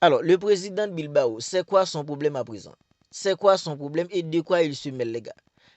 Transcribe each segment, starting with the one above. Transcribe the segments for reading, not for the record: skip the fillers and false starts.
Alors, le président de Bilbao, c'est quoi son problème à présent? C'est quoi son problème et de quoi il se mêle, les gars?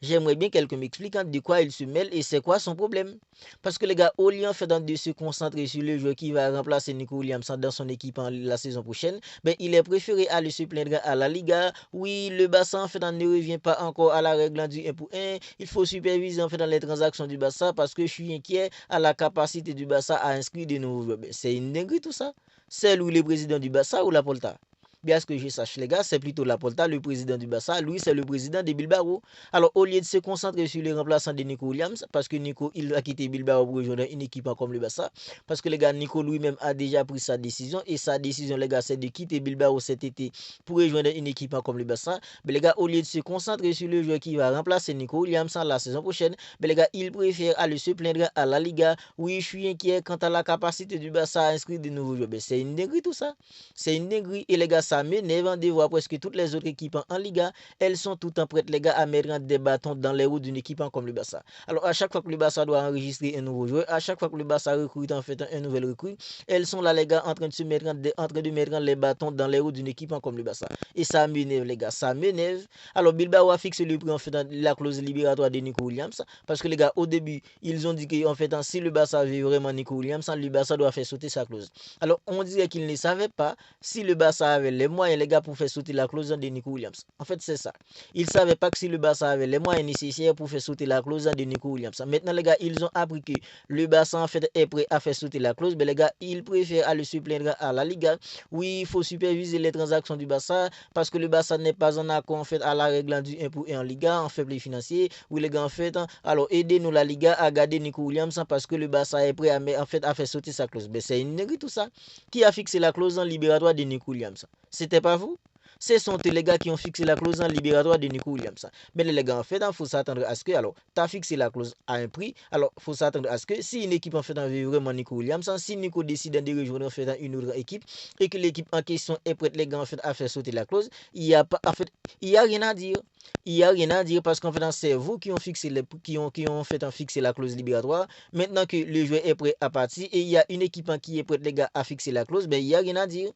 J'aimerais bien quelqu'un m'explique de quoi il se mêle et c'est quoi son problème. Parce que les gars, au lieu en fait de se concentrer sur le joueur qui va remplacer Nico Williams dans son équipe la saison prochaine, ben, il est préféré aller se plaindre à la Liga. Oui, le Barça en fait ne revient pas encore à la règle du 1 pour 1. Il faut superviser en fait dans les transactions du Barça parce que je suis inquiet à la capacité du Barça à inscrire de nouveaux joueurs. Ben, c'est une dinguerie tout ça. C'est lui le président du Barça ou la Polta? Bien ce que je sache, les gars, c'est plutôt Laporta, le président du Barça. Lui, c'est le président de Bilbao. Alors, au lieu de se concentrer sur les remplaçants de Nico Williams, parce que Nico, il a quitté Bilbao pour rejoindre une équipe comme le Barça, parce que les gars, Nico lui-même a déjà pris sa décision, et sa décision, les gars, c'est de quitter Bilbao cet été pour rejoindre une équipe comme le Barça. Mais les gars, au lieu de se concentrer sur le joueur qui va remplacer Nico Williams la saison prochaine, mais les gars, il préfère aller se plaindre à la Liga. Oui, je suis inquiet quant à la capacité du Barça à inscrire de nouveaux joueurs. C'est une dinguerie tout ça. C'est une dinguerie. Et les gars, ça m'énerve de voir presque toutes les autres équipes en Liga. Elles sont toutes en prêtes, les gars, à mettre des bâtons dans les roues d'une équipe comme le Barça. Alors, à chaque fois que le Barça doit enregistrer un nouveau joueur, à chaque fois que le Barça recrute en fait un nouvel recrue, elles sont là, les gars, en train de se mettre, en train de mettre les bâtons dans les roues d'une équipe comme le Barça. Et ça m'énerve, les gars, ça m'énerve. Alors, Bilbao a fixé le prix en fait la clause libératoire de Nico Williams. Parce que les gars, au début, ils ont dit qu'en fait, si le Barça veut vraiment Nico Williams, le Barça doit faire sauter sa clause. Alors, on dirait qu'ils ne savaient pas si le Barça avait les moyens, les gars, pour faire sauter la clause de Nico Williams. En fait, c'est ça. Ils ne savaient pas que si le Barça avait les moyens nécessaires pour faire sauter la clause de Nico Williams. Maintenant, les gars, ils ont appris que le Barça, en fait, est prêt à faire sauter la clause. Mais les gars, ils préfèrent aller se plaindre à la Liga. Oui, il faut superviser les transactions du Barça parce que le Barça n'est pas en accord, en fait, à la règle du 1 pour 1 en Liga, en faible financier. Oui, les gars, en fait, alors aidez-nous la Liga à garder Nico Williams parce que le Barça est prêt en fait, à faire sauter sa clause. Mais c'est une négrille tout ça. Qui a fixé la clause en libératoire de Nico Williams? C'était pas vous? Ce sont les gars qui ont fixé la clause en libératoire de Nico Williams. Mais les gars, en fait, il faut s'attendre à ce que, alors, tu as fixé la clause à un prix, alors, il faut s'attendre à ce que si une équipe, en fait, veut vraiment Nico Williams, si Nico décide de rejoindre, en fait, une autre équipe, et que l'équipe en question est prête, les gars, en fait, à faire sauter la clause, il n'y a pas, en fait, il y a rien à dire. Il n'y a rien à dire parce qu'en fait, c'est vous qui ont fixé, qui ont fait fixer la clause libératoire. Maintenant que le joueur est prêt à partir et il y a une équipe qui est prête, les gars, à fixer la clause, ben, il n'y a rien à dire.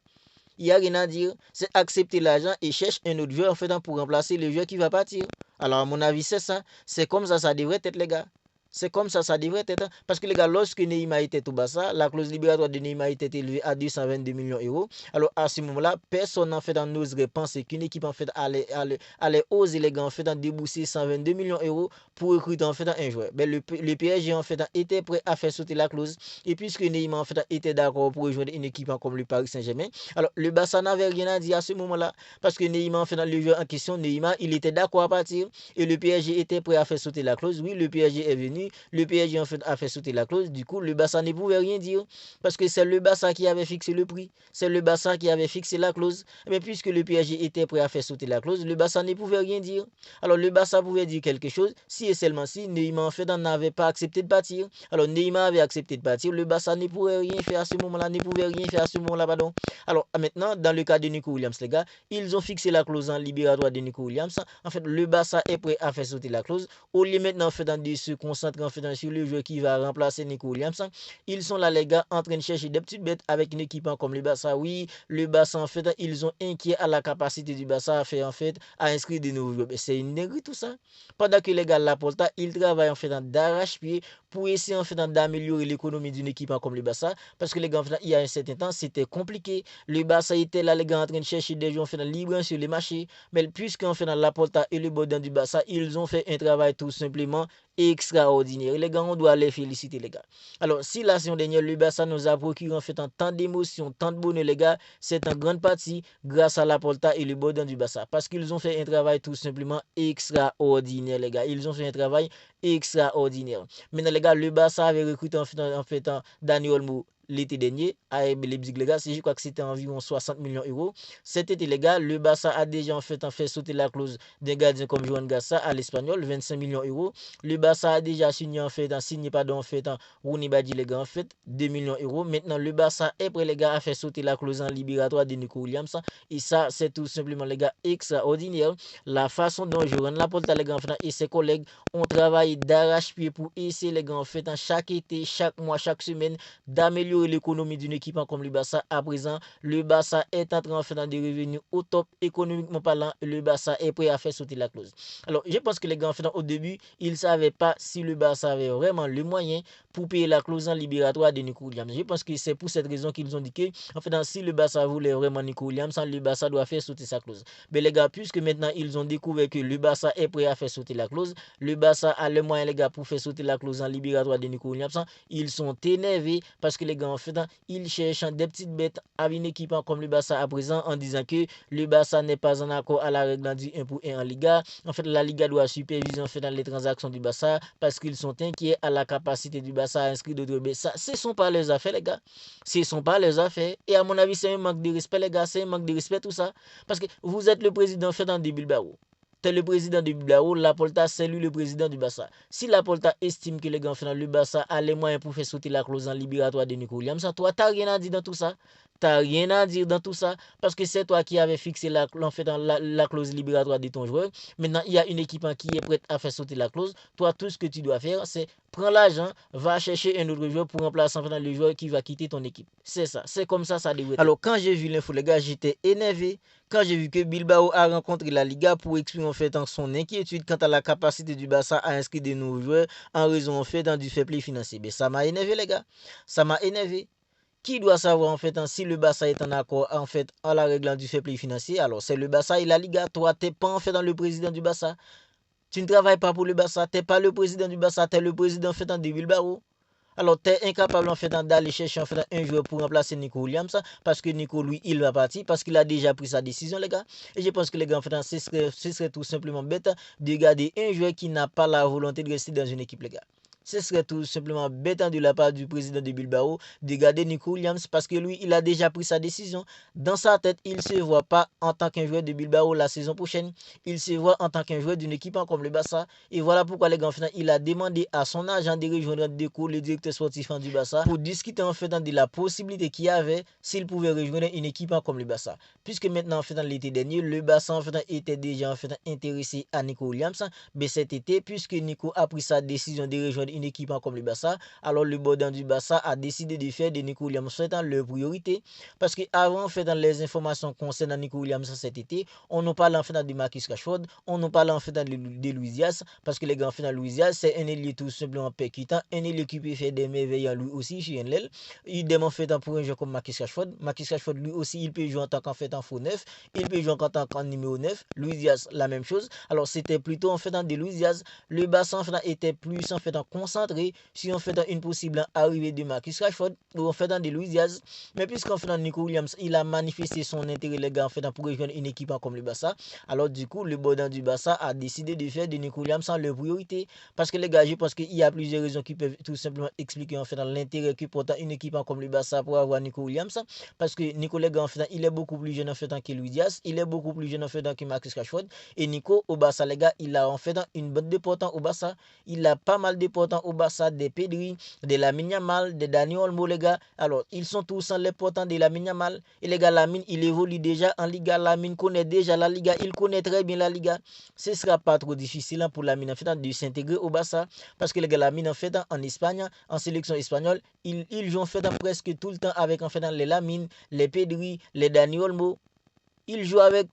Il n'y a rien à dire. C'est accepter l'argent et chercher un autre joueur en fait pour remplacer le joueur qui va partir. Alors, à mon avis, c'est ça. C'est comme ça devrait être, les gars. C'est comme ça devrait être. Parce que les gars, lorsque Neymar était au Barça, la clause libératoire de Neymar était élevée à 222 millions d'euros. Alors à ce moment-là, personne en fait n'oserait penser qu'une équipe en fait allait oser les gars en fait débourser 122 millions d'euros pour recruter en fait un joueur. Mais le PSG en fait était prêt à faire sauter la clause. Et puisque Neymar en fait était d'accord pour rejoindre une équipe comme le Paris Saint-Germain, alors le Barça n'avait rien à dire à ce moment-là. Parce que Neymar en fait le joueur en question, Neymar, il était d'accord à partir. Et le PSG était prêt à faire sauter la clause. Oui, le PSG est venu. Le PSG en fait a fait sauter la clause. Du coup, le Barça ne pouvait rien dire. Parce que c'est le Barça qui avait fixé le prix. C'est le Barça qui avait fixé la clause. Mais puisque le PSG était prêt à faire sauter la clause, le Barça ne pouvait rien dire. Alors le Barça pouvait dire quelque chose si et seulement si Neymar en fait n'avait pas accepté de partir. Alors Neymar avait accepté de partir. Le Barça ne pouvait rien faire à ce moment-là. Ne pouvait rien faire à ce moment-là, pardon. Alors maintenant, dans le cas de Nico Williams, les gars, ils ont fixé la clause en libératoire de Nico Williams. En fait, le Barça est prêt à faire sauter la clause. Au lieu maintenant en fait, de se concentrer en fait, sur le joueur qui va remplacer Nico Williams, ils sont là, les gars, en train de chercher des petites bêtes avec une équipe comme le Barça. Oui, le Barça, en fait, ils ont inquiet à la capacité du Barça à faire, en fait, à inscrire des nouveaux joueurs. C'est une négrille tout ça. Pendant que les gars, Laporta, ils travaillent en fait d'arrache-pied pour essayer en fait d'améliorer l'économie d'une équipe comme le Barça. Parce que les gars, en fait, il y a un certain temps, c'était compliqué. Le Barça était là, les gars, en train de chercher des joueurs en fait, libres sur les marchés. Mais puisqu'en fait, Laporta et le Bodin du Barça, ils ont fait un travail tout simplement extraordinaire. Les gars, on doit les féliciter, les gars. Alors, si la saison dernière, le Barça nous a procuré en fait tant d'émotions, tant de bonheur, les gars, c'est en grande partie grâce à Laporta et le Bodin du Barça. Parce qu'ils ont fait un travail tout simplement extraordinaire, les gars. Ils ont fait un travail extraordinaire. Maintenant, les gars, le Barça avait recruté en fait Dani Olmo l'été dernier à Leipzig, les gars. Je crois que c'était environ 60 millions d'euros. Cet été, les gars, le Barça a déjà en fait sauter la clause d'un gardien comme Joan Gassa à l'Espagnol, 25 millions d'euros. Le Barça a déjà signé en fait, Rooney Badi, les gars, en fait, 2 millions d'euros. Maintenant, le Barça est prêt, les gars, à faire sauter la clause en libératoire de Nico Williams. Et ça, c'est tout simplement, les gars, extraordinaire. La façon dont Joran Laporta, les gars, et ses collègues ont travaillé travail d'arrache-pied pour essayer les gars en fait chaque été, chaque mois, chaque semaine d'améliorer l'économie d'une équipe comme le Barça. À présent, le Barça est en train en fait de revenir au top économiquement parlant. Le Barça est prêt à faire sauter la clause. Alors, je pense que les gars en fait au début, ils ne savaient pas si le Barça avait vraiment le moyen pour payer la clause en libératoire de Nico Williams. Je pense que c'est pour cette raison qu'ils ont dit que en fait si le Barça voulait vraiment Nico Williams, le Barça doit faire sauter sa clause. Mais les gars, puisque maintenant ils ont découvert que le Barça est prêt à faire sauter la clause, le Barça a le moyen les gars pour faire sauter la clause en libératoire de Nico Williams, ils sont énervés parce que les gars en fait ils cherchent des petites bêtes à une équipe comme le Barça à présent en disant que le Barça n'est pas en accord à la règle du 1 pour 1 en Liga. En fait, la Liga doit superviser en fait dans les transactions du Barça parce qu'ils sont inquiets à la capacité du Barça à inscrire d'autres bêtes. Ça, ce ne sont pas leurs affaires les gars. Ce ne sont pas leurs affaires. Et à mon avis, c'est un manque de respect les gars. C'est un manque de respect tout ça. Parce que vous êtes le président fait dans des Bilbao. T'es le président du Bilbao, Laporta, c'est lui le président du Barça. Si Laporta estime que les gars le Barça a les moyens pour faire sauter la clause en libératoire de Nico Williams, toi, t'as rien à dire dans tout ça. T'as rien à dire dans tout ça parce que c'est toi qui avais fixé la clause libératoire de ton joueur. Maintenant, il y a une équipe qui est prête à faire sauter la clause. Toi, tout ce que tu dois faire, c'est prendre l'argent, va chercher un autre joueur pour remplacer le joueur qui va quitter ton équipe. C'est ça, c'est comme ça devrait être. Alors, quand j'ai vu l'info, les gars, j'étais énervé. Quand j'ai vu que Bilbao a rencontré la Liga pour exprimer en fait son inquiétude quant à la capacité du Barça à inscrire de nouveaux joueurs en raison en fait du fair play financier. Mais ça m'a énervé les gars, ça m'a énervé. Qui doit savoir en fait si le Barça est en accord en fait à la règle du fair play financier? Alors c'est le Barça et la Liga. Toi t'es pas en fait dans le président du Barça. Tu ne travailles pas pour le Barça. T'es pas le président du Barça. T'es le président en fait de Bilbao. Alors, tu es incapable en fait d'aller chercher en fait un joueur pour remplacer Nico Williams parce que Nico, lui, il va partir parce qu'il a déjà pris sa décision, les gars. Et je pense que les gars, en fait, ce serait tout simplement bête de garder un joueur qui n'a pas la volonté de rester dans une équipe, les gars. Ce serait tout simplement bête de la part du président de Bilbao de garder Nico Williams parce que lui, il a déjà pris sa décision. Dans sa tête, il ne se voit pas en tant qu'un joueur de Bilbao la saison prochaine. Il se voit en tant qu'un joueur d'une équipe comme le Barça. Et voilà pourquoi les gars, en fait, il a demandé à son agent de rejoindre Deco, le directeur sportif du Barça, pour discuter en fait de la possibilité qu'il y avait s'il pouvait rejoindre une équipe comme le Barça. Puisque maintenant, en fait, l'été dernier, le Barça en fait, était déjà en fait, intéressé à Nico Williams. Mais cet été, puisque Nico a pris sa décision de rejoindre une équipe comme le Barça, alors le board du Barça a décidé de faire de Nico Williams leur priorité. Parce qu'avant, en fait, dans les informations concernant Nico Williams cet été, on nous parle en fait de Marcus Rashford, on nous parle en fait de Luis Diaz, parce que les gars en fait dans Luis Diaz, c'est un ailier tout simplement percutant, un ailier qui peut faire des merveilles lui aussi chez NL. Il demande fait pour un joueur comme Marcus Rashford. Marcus Rashford lui aussi, il peut jouer en tant qu'en fait en faux neuf, il peut jouer en tant qu'en numéro 9. Luis Diaz, la même chose. Alors c'était plutôt en fait dans de Luis Diaz. Le Barça en fait était plus en fait concentré sur en fait une possible arrivée de Marcus Rashford ou en fait dans de Luis Diaz. Mais puisqu'en fait dans Nico Williams, il a manifesté son intérêt les gars en fait pour rejoindre une équipe comme le Barça. Alors du coup, le board du Barça a décidé de faire de Nico Williams leur priorité parce que les gars, je pense qu'il y a plusieurs raisons qui peuvent tout simplement expliquer en fait dans l'intérêt que porte une équipe comme le Barça pour avoir Nico Williams parce que Nico les gars en fait il est beaucoup plus jeune en fait que Luis Diaz, il est beaucoup plus jeune en fait que Marcus Rashford et Nico au Barça les gars, il a en fait une bonne déportant au Barça, il a pas mal déportant au Barça, des Pedri, de Lamine Yamal, de Dani Olmo les gars. Alors, ils sont tous en les portants de Lamine Yamal et les gars Lamine, il évolue déjà en Liga, Lamine connaît déjà la Liga, il connaît très bien la Liga. Ce sera pas trop difficile pour Lamine en fait de s'intégrer au Barça parce que les gars Lamine en fait en Espagne, en sélection espagnole, ils jouent en fait presque tout le temps avec en fait les Lamine, les Pedri, les Dani Olmo. Il joue avec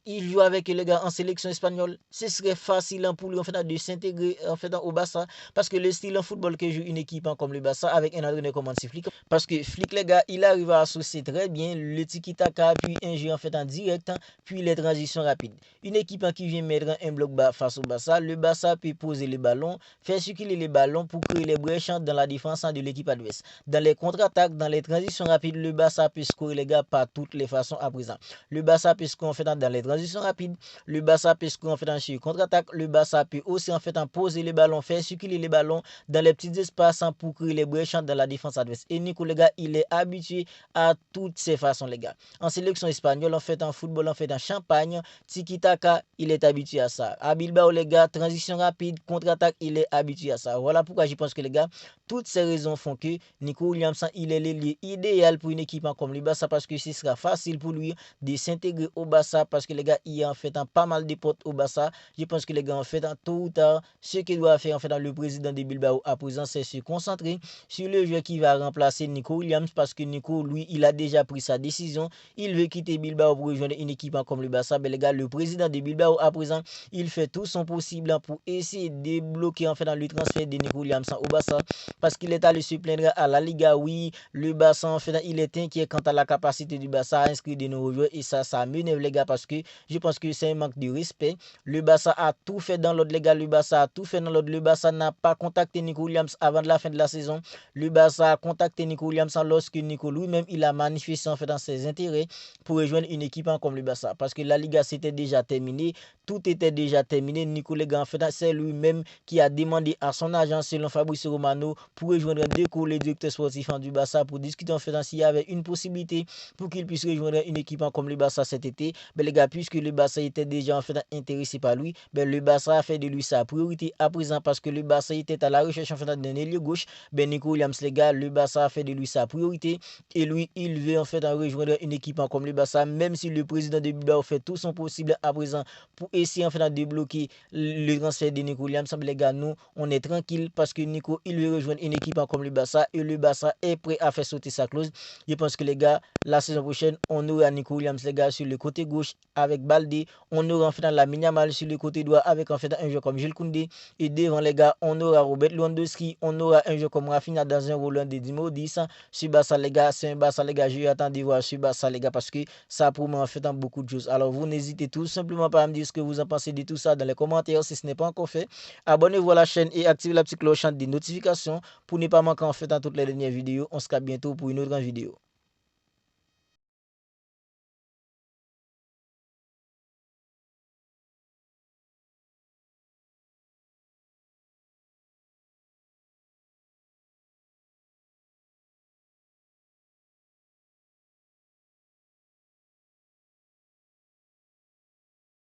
les gars en sélection espagnole. Ce serait facile pour lui en fait, de s'intégrer en fait, au Barça. Parce que le style en football que joue une équipe comme le Barça avec un entraîneur comme Hansi Flick. Parce que Flick, les gars, il arrive à associer très bien le tiki-taka, puis un jeu en fait en direct, puis les transitions rapides. Une équipe qui vient mettre un bloc bas face au Barça, le Barça peut poser les ballons, faire circuler les ballons pour créer les brèches dans la défense de l'équipe adverse. Dans les contre-attaques, dans les transitions rapides, le Barça peut scorer les gars par toutes les façons à présent. Le Barça peut scorer en fait dans les transitions rapides, le Barça peut scorer en fait en contre-attaque, le Barça peut aussi en fait en poser les ballons, faire circuler les ballons dans les petits espaces pour créer les brèches dans la défense adverse. Et Nico les gars, il est habitué à toutes ces façons les gars. En sélection espagnole, en fait en football, en fait en Champagne, tiki-taka, il est habitué à ça. À Bilbao les gars, transition rapide, contre-attaque, il est habitué à ça. Voilà pourquoi je pense que les gars, toutes ces raisons font que Nico Williams, il est l'ailier idéal pour une équipe comme le Barça parce que ce sera facile pour lui de s'intégrer au Barça parce que les gars, il y a en fait pas mal de potes au Barça. Je pense que les gars, en fait, tôt ou tard, ce qu'il doit faire en fait dans le président de Bilbao à présent, c'est se concentrer sur le joueur qui va remplacer Nico Williams parce que Nico, lui, il a déjà pris sa décision. Il veut quitter Bilbao pour rejoindre une équipe comme le Barça. Mais les gars, le président de Bilbao à présent, il fait tout son possible pour essayer de bloquer en fait dans le transfert de Nico Williams au Barça parce qu'il est allé se plaindre à la Liga. Oui, le Barça en fait, il est inquiet quant à la capacité du Barça à inscrire de nouveaux joueurs et ça m'énerve les gars parce que je pense que c'est un manque de respect. Le Barça a tout fait dans l'ordre, les gars. Le Barça a tout fait dans l'ordre. Le Barça n'a pas contacté Nico Williams avant la fin de la saison. Le Barça a contacté Nico Williams lorsque Nico lui-même il a manifesté en fait dans ses intérêts pour rejoindre une équipe comme le Barça parce que la Liga c'était déjà terminé. Tout était déjà terminé. Nico les gars, en fait, c'est lui-même qui a demandé à son agent, selon Fabrizio Romano, pour rejoindre Deco, le directeur sportif du Barça, pour discuter en fait s'il y avait une possibilité pour qu'il puisse rejoindre une équipe comme le Barça cet été. Mais les gars, puisque le Barça était déjà en fait intéressé par lui, ben le Barça a fait de lui sa priorité à présent parce que le Barça était à la recherche en fait d'un ailier gauche. Ben Nico Williams, les gars, le Barça a fait de lui sa priorité et lui, il veut en fait rejoindre une équipe comme le Barça, même si le président de Bilbao fait tout son possible à présent pour essayer en fait de débloquer le transfert de Nico Williams. Les gars, nous, on est tranquille parce que Nico, il veut rejoindre une équipe comme le Barça et le Barça est prêt à faire sauter sa clause. Je pense que les gars, la saison prochaine, on aura Nico Williams, les gars, sur le côté gauche avec Balde. On aura en fait la Yamal sur le côté droit avec en fait un joueur comme Jules Koundé. Et devant les gars, on aura Robert Lewandowski. On aura un joueur comme Rafinha dans un rôle de Dimo 10. Sur Barça, les gars, c'est un Barça, les gars. Je attends de voir sur Barça, les gars, parce que ça promet en fait beaucoup de choses. Alors, vous n'hésitez tout simplement pas à me dire ce que vous en pensez de tout ça dans les commentaires si ce n'est pas encore fait. Abonnez-vous à la chaîne et activez la petite cloche des notifications pour ne pas manquer en fait dans toutes les dernières vidéos. On se capte bientôt pour une autre vidéo.